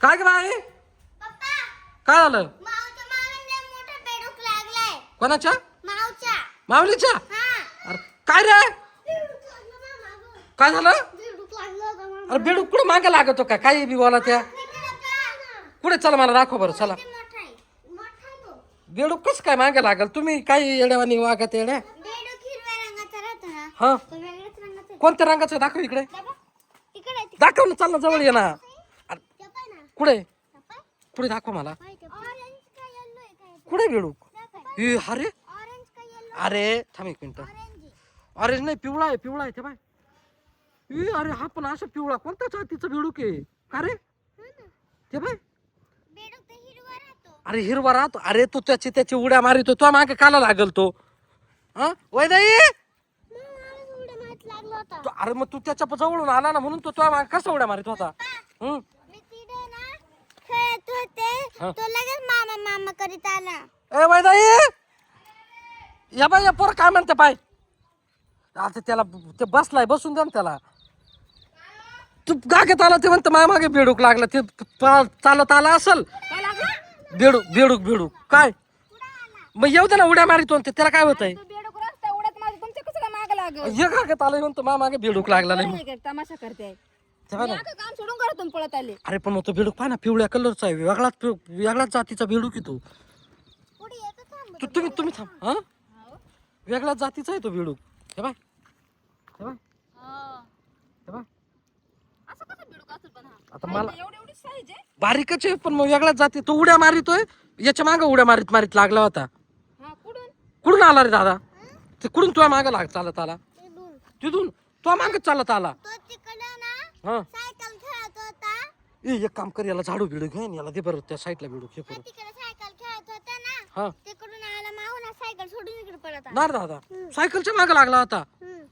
काय ग बाई? पप्पा काय झालं? मावच्या मामाला मोठा बेडूक लागलाय. कोणाच्या? मावच्या. माऊलीच्या? हा अरे काय रे? बेडूक लागलं मामा. काय झालं? बेडूक लागलं होतं मामा. अरे बेडूक कुठं मागे लागतो का? काही बी बोला त्या. तिकडे पहा. कुठे चला मला दाखव बरं चला. ते मोठा आहे. मोठा आहे तो. बेडूक कस काय मागे लागल? तुम्ही काही येड्यावानी वागत येड्या. बेडूक हिरव्या रंगाचा राहतो ना. हा तो वेगळ्याच रंगाचा आहे. कोणत्या रंगाचं दाखव इकडे. दाबा. तिकडे आहे, दाखव ना चाल ना जवळ ये ना. अरे, ते पाय ना. कुठे ते पाय. कुठे दाखव मला. पाय ते. ऑरेंज का येलो आहे काय? कुठे बेडूक? ते पाय. ए अरे ऑरेंज का येलो? अरे थांब एक मिनिट. ऑरेंज आहे. ऑरेंज नाही पिवळा आहे ते बाय. ए अरे हा पण असं पिवळा कोणत्या जातीचं बेडूक आहे का रे? हो ना. ते बाय. बेडूक तर हिरवा राहतो. अरे हिरवा राहतो. अरे तू त्याची उड्या मारितो तो मागे काला लागल तो. हा वैदाई मला उड्या मारत लागला होता. अरे मग तू त्याच्या जवळून आला ना म्हणून तो मागे कसा उड्या मारित होता. हम्म मी तिथे ना खेळत होते. हा. तो लगेच मामा मामा करीत आला. ए वैदाई या बाई या पोर काय म्हणते पाय. आता त्याला ते बसलाय बसून द्या ना त्याला. तू गागेत आला ते म्हणतं माझ्या मागे बेडूक लागला ते चालत आला असल. बेडूक काय मग येऊ दे ना उड्या मारितो ते त्याला काय होत आहे. बेडूक रस्ता उडत माझं तुमच्या कसं काय माग लागल हे गागेत आलं म्हणतो माझ्या मागे बेडूक लागला नाही. तमाशा करते ते बघा ना. काम सोडून घरातून पळत आले. अरे पण मग तो बेडूक पाहा ना पिवळ्या कलरचा आहे वेगळाच जातीचा बेडूक आहे तो. पुढे येतो थांब. तुम्ही थांब. हा वेगळ्याच जातीचा आहे तो बेडूक. हे बाय असं कसं बेडूक असेल पण हा आता मला एवढी साईज आहे. बारीकच आहे पण मग वेगळ्याच जाती. तो उड्या मारितोय याच्या मागे उड्या मारीत लागला होता. हा कुठून कुठून आला रे दादा? ते कुठून तुझ्या मागे चालत आला? तिकडून. तिथून तो मागे चालत आला. तो तिकडे ना हा सायकल खेळत होता. एक काम कर याला झाडू बिडू घेऊन याला दे बरं त्या साईडला बिडू हे करू. तिकडे सायकल खेळत होता ना. हा तिकडून आला माहून सायकल सोडून इकडे पळत आला. ना रे दादा सायकलच्या मागे लागला होता. हम्म.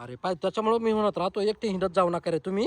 अरे पाय त्याच्यामुळे मी म्हणत राहतो एकटे हिंडत जाऊ नका रे तुम्ही.